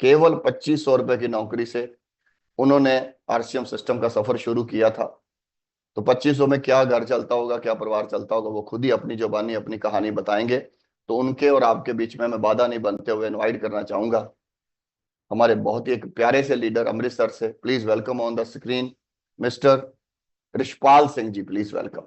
केवल 2500 रुपए की नौकरी से उन्होंने आरसीएम सिस्टम का सफर शुरू किया था। तो 2500 में क्या घर चलता होगा, क्या परिवार चलता होगा, वो खुद ही अपनी जुबानी अपनी कहानी बताएंगे। तो उनके और आपके बीच में मैं बाधा नहीं बनते हुए इनवाइट करना चाहूंगा हमारे बहुत ही एक प्यारे से लीडर अमृतसर से। Please welcome on the screen mister Rishpal Singh ji, please welcome.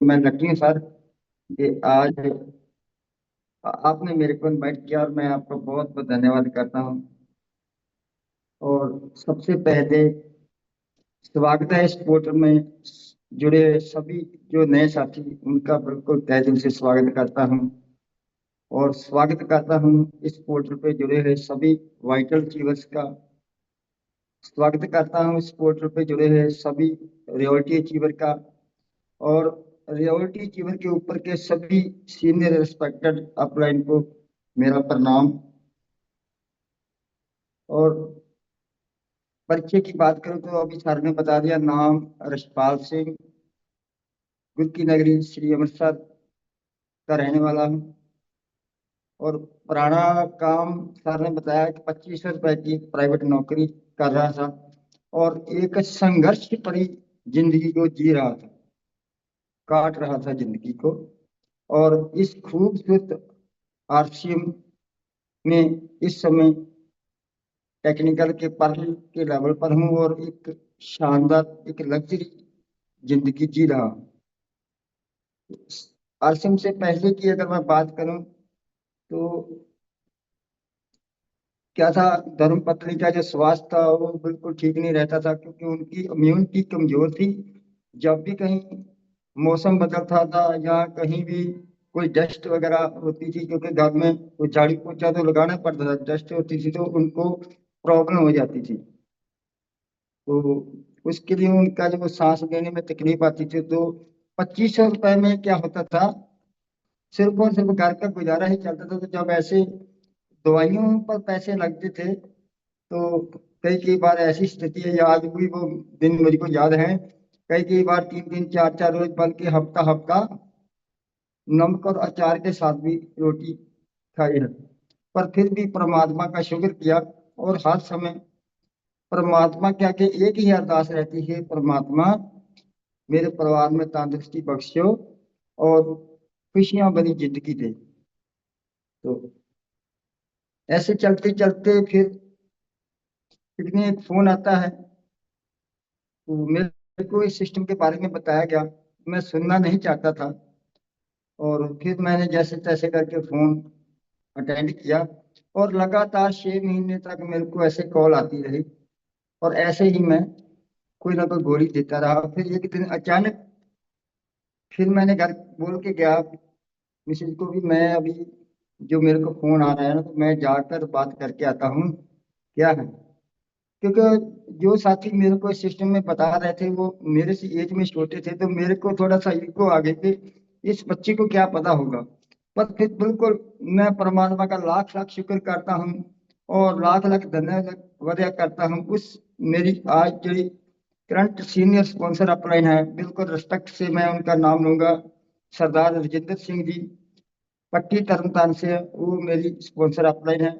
मैं लकी हूँ सर कि आज आपने मेरे को इनवाइट किया और मैं आपका बहुत बहुत धन्यवाद करता हूँ। और सबसे पहले स्वागत है इस पोर्टल में जुड़े सभी जो नए साथी, उनका बिल्कुल तहे दिल से स्वागत करता हूँ। और स्वागत करता हूँ इस पोर्टल पे जुड़े हुए सभी वाइटल अचीवर्स का। स्वागत करता हूँ इस पोर्टल पे जुड़े हुए सभी रियलिटी अचीवर का। और रियलिटी अचीवर के ऊपर के सभी सीनियर रिस्पेक्टेड अपलाइन को मेरा प्रणाम। और परिचय की बात करूं तो अभी सर ने बता दिया, नाम रशपाल सिंह, गुर की नगरी श्री अमृतसर का रहने वाला हूं। और पुराना काम सर ने बताया कि 2500 रुपए की प्राइवेट नौकरी कर रहा था और एक संघर्ष भरी जिंदगी को जी रहा था, काट रहा था जिंदगी को। और इस खूबसूरत आरसीएम में इस समय टेक्निकल के पर के लेवल पर हूँ और एक शानदार एक लग्जरी जिंदगी जी रहा हूँ। आरसीएम से पहले की अगर मैं बात करूं तो क्या था, धर्मपत्नी का जो स्वास्थ्य था वो बिल्कुल ठीक नहीं रहता था, क्योंकि उनकी इम्यूनिटी कमजोर थी। जब भी कहीं मौसम बदलता था या कहीं भी कोई डस्ट वगैरह होती थी, क्योंकि घर में कोई झाड़ू पोछा तो लगाना पड़ता था, डस्ट होती थी तो उनको प्रॉब्लम हो जाती थी। तो उसके लिए उनका जो सांस लेने में तकलीफ आती थी, तो 2500 रुपए में क्या होता था, सिर्फ और सिर्फ घर का गुजारा ही चलता था। तो जब ऐसे दवाइयों पर पैसे लगते थे तो कई कई बार ऐसी स्थिति है, आज भी वो दिन मुझको याद है, कई कई बार 3 दिन 4 4 रोज बल्कि हफ्ता हफ्ता नमक और अचार के साथ भी रोटी खाई है। पर फिर भी परमात्मा का शुक्र किया। और हर समय परमात्मा क्या के एक ही अरदास रहती है, परमात्मा मेरे परिवार में तंदुरुस्ती बख्शो और खुशियां भरी जिंदगी दे। तो ऐसे चलते चलते फिर इतने एक फोन आता है, तो मेरे को इस सिस्टम के बारे में बताया गया। मैं सुनना नहीं चाहता था और फिर मैंने जैसे तैसे करके फोन अटेंड किया। और लगातार 6 महीने तक मेरे को ऐसे कॉल आती रही और ऐसे ही मैं कोई ना कोई गोली देता रहा। फिर एक दिन अचानक फिर मैंने घर बोल के गया मिसेज को भी, मैं अभी जो मेरे को फोन आ रहा है ना, तो मैं जाकर बात करके आता हूँ क्या है। क्योंकि जो साथी मेरे को इस सिस्टम में बता रहे थे वो मेरे से एज में छोटे थे, तो मेरे को थोड़ा सा ईगो आ गई कि इस बच्चे को क्या पता होगा। पर फिर बिल्कुल मैं परमात्मा का लाख लाख शुक्र करता हूँ और लाख लाख धन्यवाद करता हूँ उस मेरी आज जो करंट सीनियर स्पॉन्सर अपलाइन है, बिल्कुल रिस्पेक्ट से मैं उनका नाम लूंगा, सरदार रजिंदर सिंह जी, पट्टी तरनतारन से। वो मेरी स्पॉन्सर अपलाइन है।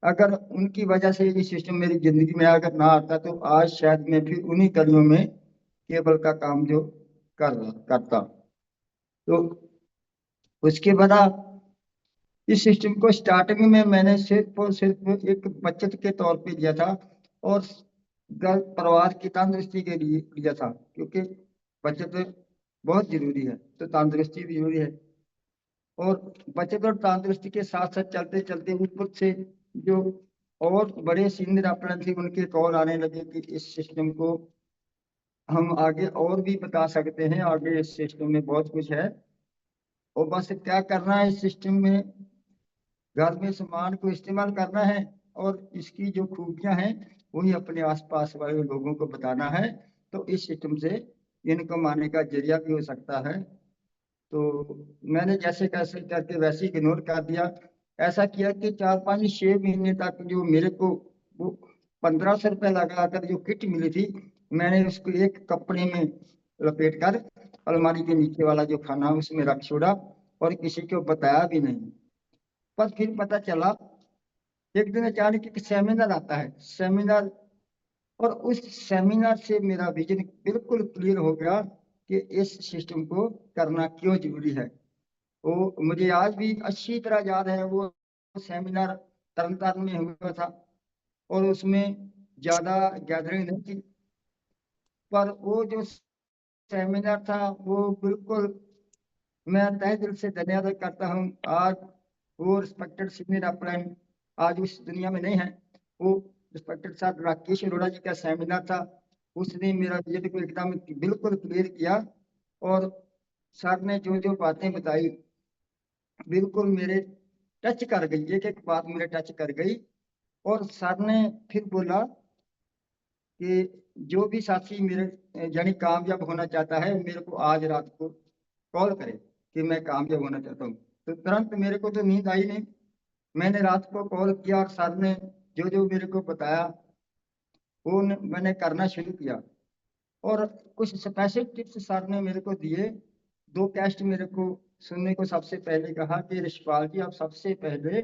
अगर उनकी वजह से ये सिस्टम मेरी जिंदगी में अगर ना आता तो आज शायद मैं फिर उन्हीं गलियों में केबल का काम जो करता। तो उसके बाद इस सिस्टम को स्टार्टिंग में मैंने सिर्फ और सिर्फ एक बचत के तौर पे लिया था और घर परिवार की तंदुरुस्ती के लिए लिया था, क्योंकि बचत बहुत जरूरी है तो तंदुरुस्ती भी जरूरी है। और बचत और तंदुरुस्ती के साथ साथ चलते चलते ऊपर से जो और बड़े सीनियर अपने थे उनके कॉल आने लगे कि इस सिस्टम को हम आगे और भी बता सकते हैं, आगे इस सिस्टम में बहुत कुछ है और बस क्या करना है, इस सिस्टम में घर में सामान को इस्तेमाल करना है और इसकी जो खूबियां हैं वही अपने आसपास वाले लोगों को बताना है। तो इस सिस्टम से इनकम आने का जरिया भी हो सकता है। तो मैंने जैसे कैसे करके वैसे ही इग्नोर कर दिया। ऐसा किया कि 4 5 6 महीने तक जो मेरे को वो 1500 रुपये लगा कर जो किट मिली थी मैंने उसको एक कपड़े में लपेट कर अलमारी के नीचे वाला जो खाना उसमें रख छोड़ा और किसी को बताया भी नहीं। पर फिर पता चला, एक दिन अचानक एक सेमिनार आता है, सेमिनार, और उस सेमिनार से मेरा विजन बिल्कुल क्लियर हो गया कि इस सिस्टम को करना क्यों जरूरी है। वो मुझे आज भी अच्छी तरह याद है। वो सेमिनार तरन तारण में हुआ था और उसमें ज्यादा गैदरिंग नहीं थी, पर वो जो सेमिनार था वो बिल्कुल, मैं तहे दिल से धन्यवाद करता हूँ। आज वो रिस्पेक्टेड सीनियर अपलाइन आज उस दुनिया में नहीं है। वो रिस्पेक्टेड सर राकेश अरोड़ा जी का सेमिनार था, उसने मेरा विजन को एकदम बिल्कुल क्लियर किया। और सर ने जो जो बातें बताई बिल्कुल मेरे टच कर गई, एक एक बात मेरे टच कर गई। और सर ने फिर बोला कि जो भी साथी मेरे यानी कामयाब होना चाहता है मेरे को आज रात को कॉल करे कि मैं कामयाब होना चाहता हूँ। तो तुरंत मेरे को तो नींद आई नहीं, मैंने रात को कॉल किया और सर ने जो जो मेरे को बताया वो मैंने करना शुरू किया। और कुछ स्पेशल टिप्स सर ने मेरे को दिए। दो कैस्ट मेरे को सुनने को सबसे पहले कहा कि रिशपाल जी आप सबसे पहले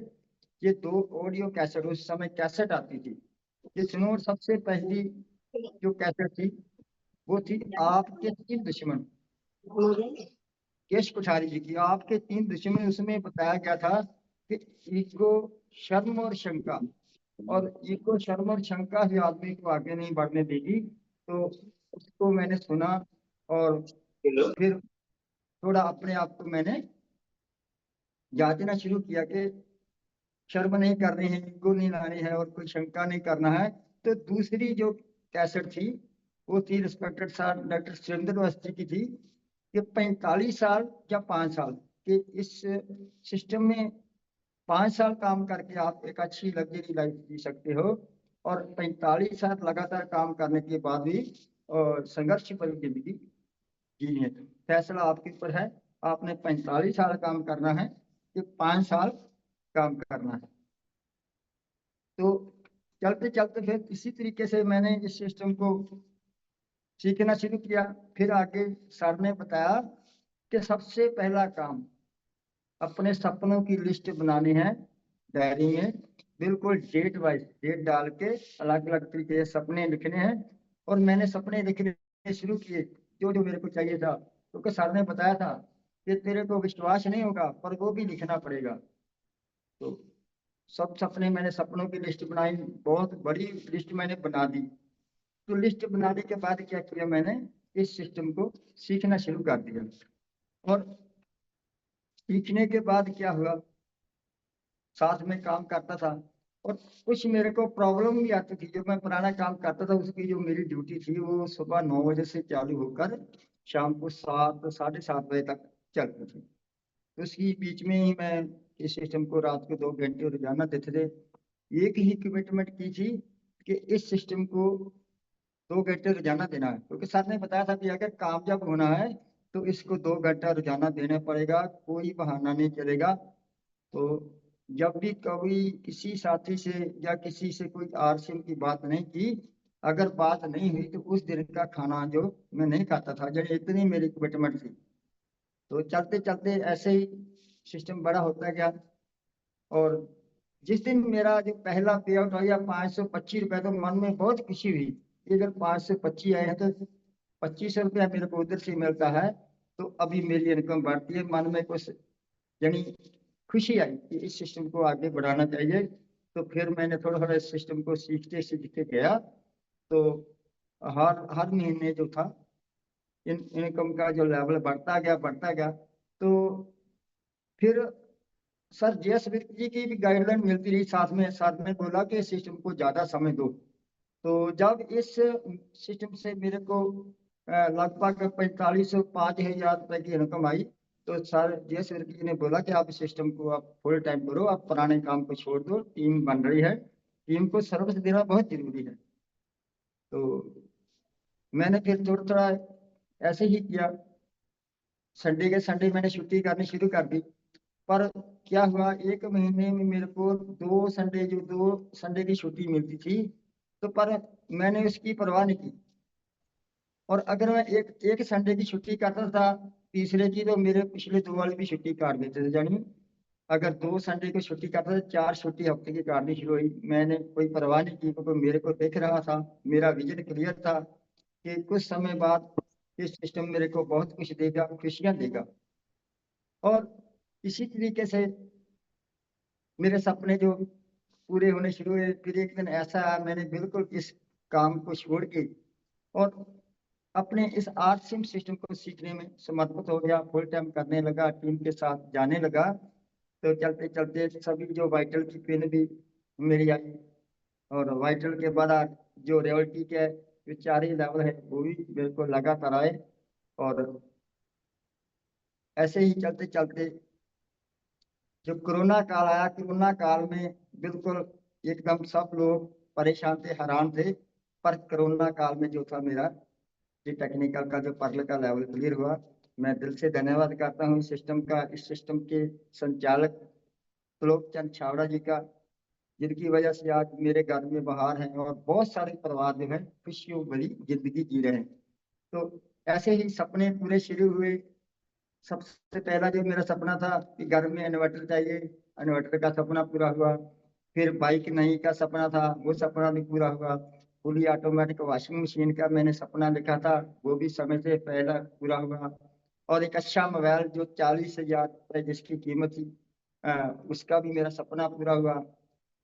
ये दो ऑडियो कैसेट, उस समय कैसेट आती थी, ये सुनो। और सबसे पहली जो कैसेट थी वो थी आपके तीन दुश्मन, केश कुठारी जी की, आपके तीन दुश्मन। उसमें बताया गया था कि ईगो, शर्म और शंका, और ईगो, शर्म और शंका ही आदमी को आगे नहीं बढ़ने देगी। तो उसको मैंने सुना और फिर थोड़ा अपने आप को मैंने जांचना शुरू किया कि शर्म नहीं करनी है, ईगो नहीं लानी है और कोई शंका नहीं करना है। तो दूसरी जो कैसेट थी वो थी respected sir doctor Surendra Awasthi की थी कि 45 साल या 5 साल के इस सिस्टम में 5 साल काम करके आप एक अच्छी लग्जरी लाइफ जी सकते हो, और 45 साल लगातार काम करने के बाद भी संघर्ष भरी जिंदगी जीनी है। फैसला आपके ऊपर है, आपने 45 साल काम करना है कि 5 साल काम करना है। तो चलते चलते फिर इसी तरीके से मैंने इस सिस्टम को सीखना शुरू किया। फिर आगे सर ने बताया कि सबसे पहला काम अपने सपनों की लिस्ट बनानी है डायरी में, बिल्कुल डेट वाइज डेट डाल के अलग अलग तरीके से सपने लिखने हैं। और मैंने सपने लिखने शुरू किए जो जो मेरे को चाहिए था, क्योंकि सर ने बताया था कि तेरे को विश्वास नहीं होगा पर वो भी लिखना पड़ेगा। तो सब सपने, मैंने सपनों की लिस्ट बनाई, बहुत बड़ी लिस्ट मैंने बना दी। तो लिस्ट बनाने के बाद क्या किया, मैंने इस सिस्टम को सीखना शुरू कर दिया। और सीखने के बाद क्या हुआ, साथ में काम करता था और कुछ मेरे को प्रॉब्लम भी आती थी। जो मैं पुराना काम करता था उसकी जो मेरी ड्यूटी थी वो सुबह 9 बजे से चालू होकर शाम को 7, 7:30 बजे तक चलती थी। तो उसकी बीच में ही मैं इस सिस्टम को रात को 2 घंटे रोजाना देते थे। एक ही कमिटमेंट की थी कि इस सिस्टम को 2 घंटे रोजाना देना है, क्योंकि सर ने बताया था कि अगर कामयाब होना है तो इसको 2 घंटा रोजाना देना पड़ेगा, कोई बहाना नहीं चलेगा। तो जब भी कभी किसी साथी से या किसी से कोई आरसीएम की बात नहीं की, अगर बात नहीं हुई तो उस दिन का खाना जो मैं नहीं खाता था, जब इतनी मेरी कमिटमेंट थी। तो चलते चलते ऐसे ही सिस्टम बड़ा होता गया। और जिस दिन मेरा जो पहला पे आउट हो गया 525 रुपये, तो मन में बहुत खुशी हुई कि अगर 525 आए हैं तो 2500 रुपया मेरे को उधर से मिलता है, तो अभी मेरी इनकम बढ़ती है। मन में कुछ यानी खुशी आई कि इस सिस्टम को आगे बढ़ाना चाहिए। तो फिर मैंने थोड़ा थोड़ा इस सिस्टम को सीखते सीखते गया। तो हर हर महीने जो था इनकम का जो लेवल बढ़ता गया। तो फिर सर जेएस विर्क जी की भी गाइडलाइन मिलती रही, साथ में सर ने बोला कि सिस्टम को ज्यादा समय दो। तो जब इस सिस्टम से मेरे को लगभग 45 से 5 हज़ार रुपए की इनकम आई, तो सर जेएस विर्क जी ने बोला कि आप इस सिस्टम को आप फुल टाइम करो, आप पुराने काम को छोड़ दो, टीम बन रही है, टीम को सर्विस देना बहुत जरूरी है। तो मैंने फिर थोड़ा थोड़ा ऐसे ही किया। संडे के संडे मैंने छुट्टी करनी शुरू कर दी। पर क्या हुआ, एक महीने में मेरे को 2 संडे, जो 2 संडे की छुट्टी मिलती थी, तो पर मैंने उसकी परवाह नहीं की। और अगर मैं एक एक संडे की छुट्टी करता था, तीसरे की तो मेरे पिछले 2 वाले भी छुट्टी काट देते थे। जानी अगर 2 संडे की छुट्टी करता था, 4 छुट्टी हफ्ते की काटनी शुरू हुई। मैंने कोई परवाह नहीं की, क्योंकि मेरे को दिख रहा था, मेरा विजन क्लियर था कि कुछ समय बाद ये सिस्टम मेरे को बहुत कुछ देगा, खुशियां देगा। और इसी तरीके से मेरे सपने जो पूरे होने शुरू हुए, फिर एक दिन ऐसा आया, मैंने बिल्कुल इस काम को छोड़ के और अपने इस आरसीएम सिस्टम को सीखने में समर्पित हो गया, फुल टाइम करने लगा, टीम के साथ जाने लगा। तो चलते चलते सभी जो वाइटल की पिन भी मेरी आई, और वाइटल के बाद जो रेवल्टी के जो 4 ही लेवल है वो भी बिल्कुल लगातार आए। और ऐसे ही चलते चलते जो कोरोना काल आया, कोरोना काल में बिल्कुल एकदम सब लोग परेशान थे, हैरान थे। पर कोरोना काल में जो था मेरा ये टेक्निकल का जो पर्ल का लेवल क्लियर हुआ। मैं दिल से धन्यवाद करता हूँ इस सिस्टम का, इस सिस्टम के संचालक त्रिलोक चंद छावड़ा जी का, जिनकी वजह से आज मेरे घर में बहार है और बहुत सारे परिवार जो है खुशियों भरी जिंदगी जी रहे हैं। तो ऐसे ही सपने पूरे शुरू हुए। सबसे पहला जो मेरा सपना था कि घर में इन्वर्टर चाहिए, इन्वर्टर का सपना पूरा हुआ। फिर बाइक नहीं का सपना था, वो सपना भी पूरा हुआ। फुली ऑटोमेटिक वॉशिंग मशीन का मैंने सपना लिखा था, वो भी समय से पहले पूरा हुआ। और एक अच्छा मोबाइल जो 40,000 रुपये जिसकी कीमत थी, उसका भी मेरा सपना पूरा हुआ।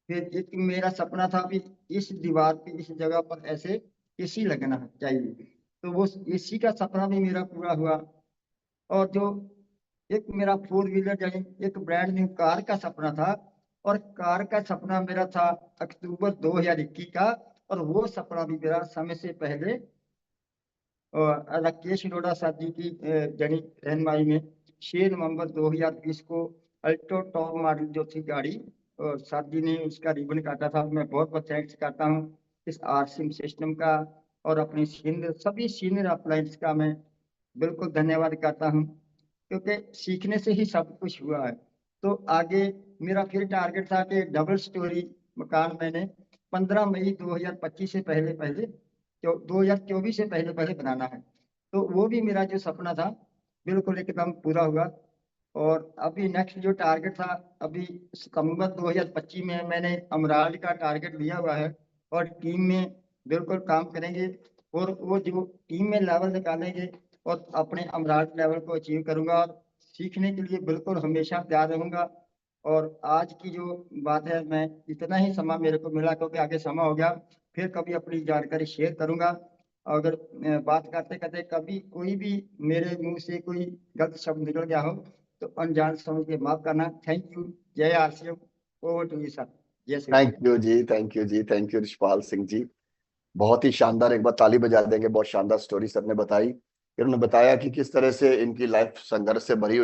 फिर एक मेरा सपना था भी इस दीवार पे इस जगह पर ऐसे एसी लगना चाहिए, तो वो एसी का सपना भी मेरा पूरा हुआ। और जो एक मेरा 4 व्हीलर यानी एक ब्रांड न्यू कार का सपना था, और कार का सपना मेरा था अक्टूबर 2021 का। और वो सपना भी मेरा समय से पहले राकेश अरोड़ा साहब जी की जनी रहनुमाई में 6 नवंबर 2020 को अल्टो टॉप मॉडल जो थी गाड़ी, साहब जी ने उसका रिबन काटा था। मैं बहुत बहुत थैंक्स करता हूँ इस आरसीएम सिस्टम का, और अपने सीनियर सभी सीनियर अप्लायंस का मैं बिल्कुल धन्यवाद करता हूँ, क्योंकि सीखने से ही सब कुछ हुआ है। तो आगे मेरा फिर टारगेट था कि डबल स्टोरी मकान मैंने 15 मई 2025 से पहले पहले, जो 2024 से पहले पहले बनाना है। तो वो भी मेरा जो सपना था बिल्कुल एकदम पूरा हुआ। और अभी नेक्स्ट जो टारगेट था, अभी सितंबर 2025 में मैंने अमराज का टारगेट लिया हुआ है, और टीम में बिल्कुल काम करेंगे, और वो जो टीम में लेवल निकालेंगे और अपने अमराज लेवल को अचीव करूंगा। और सीखने के लिए बिल्कुल हमेशा तैयार रहूंगा। और आज की जो बात है, मैं इतना ही समय मेरे को मिला, क्योंकि आगे समय हो गया। फिर कभी अपनी जानकारी शेयर करूंगा। अगर बात करते करते कभी कोई भी मेरे मुंह से कोई गलत शब्द निकल गया हो तो अनजान समझ के माफ करना। Thank you. जय RCM. Over to you sir. जय श्री राम। थैंक यू जी, थैंक यू जी, थैंक यू रिशपाल सिंह जी। बहुत ही शानदार, एक बार ताली बजा देंगे। बहुत शानदार स्टोरी सर ने बताई। इन्होंने बताया कि किस तरह से इनकी लाइफ संघर्ष से भरी हुई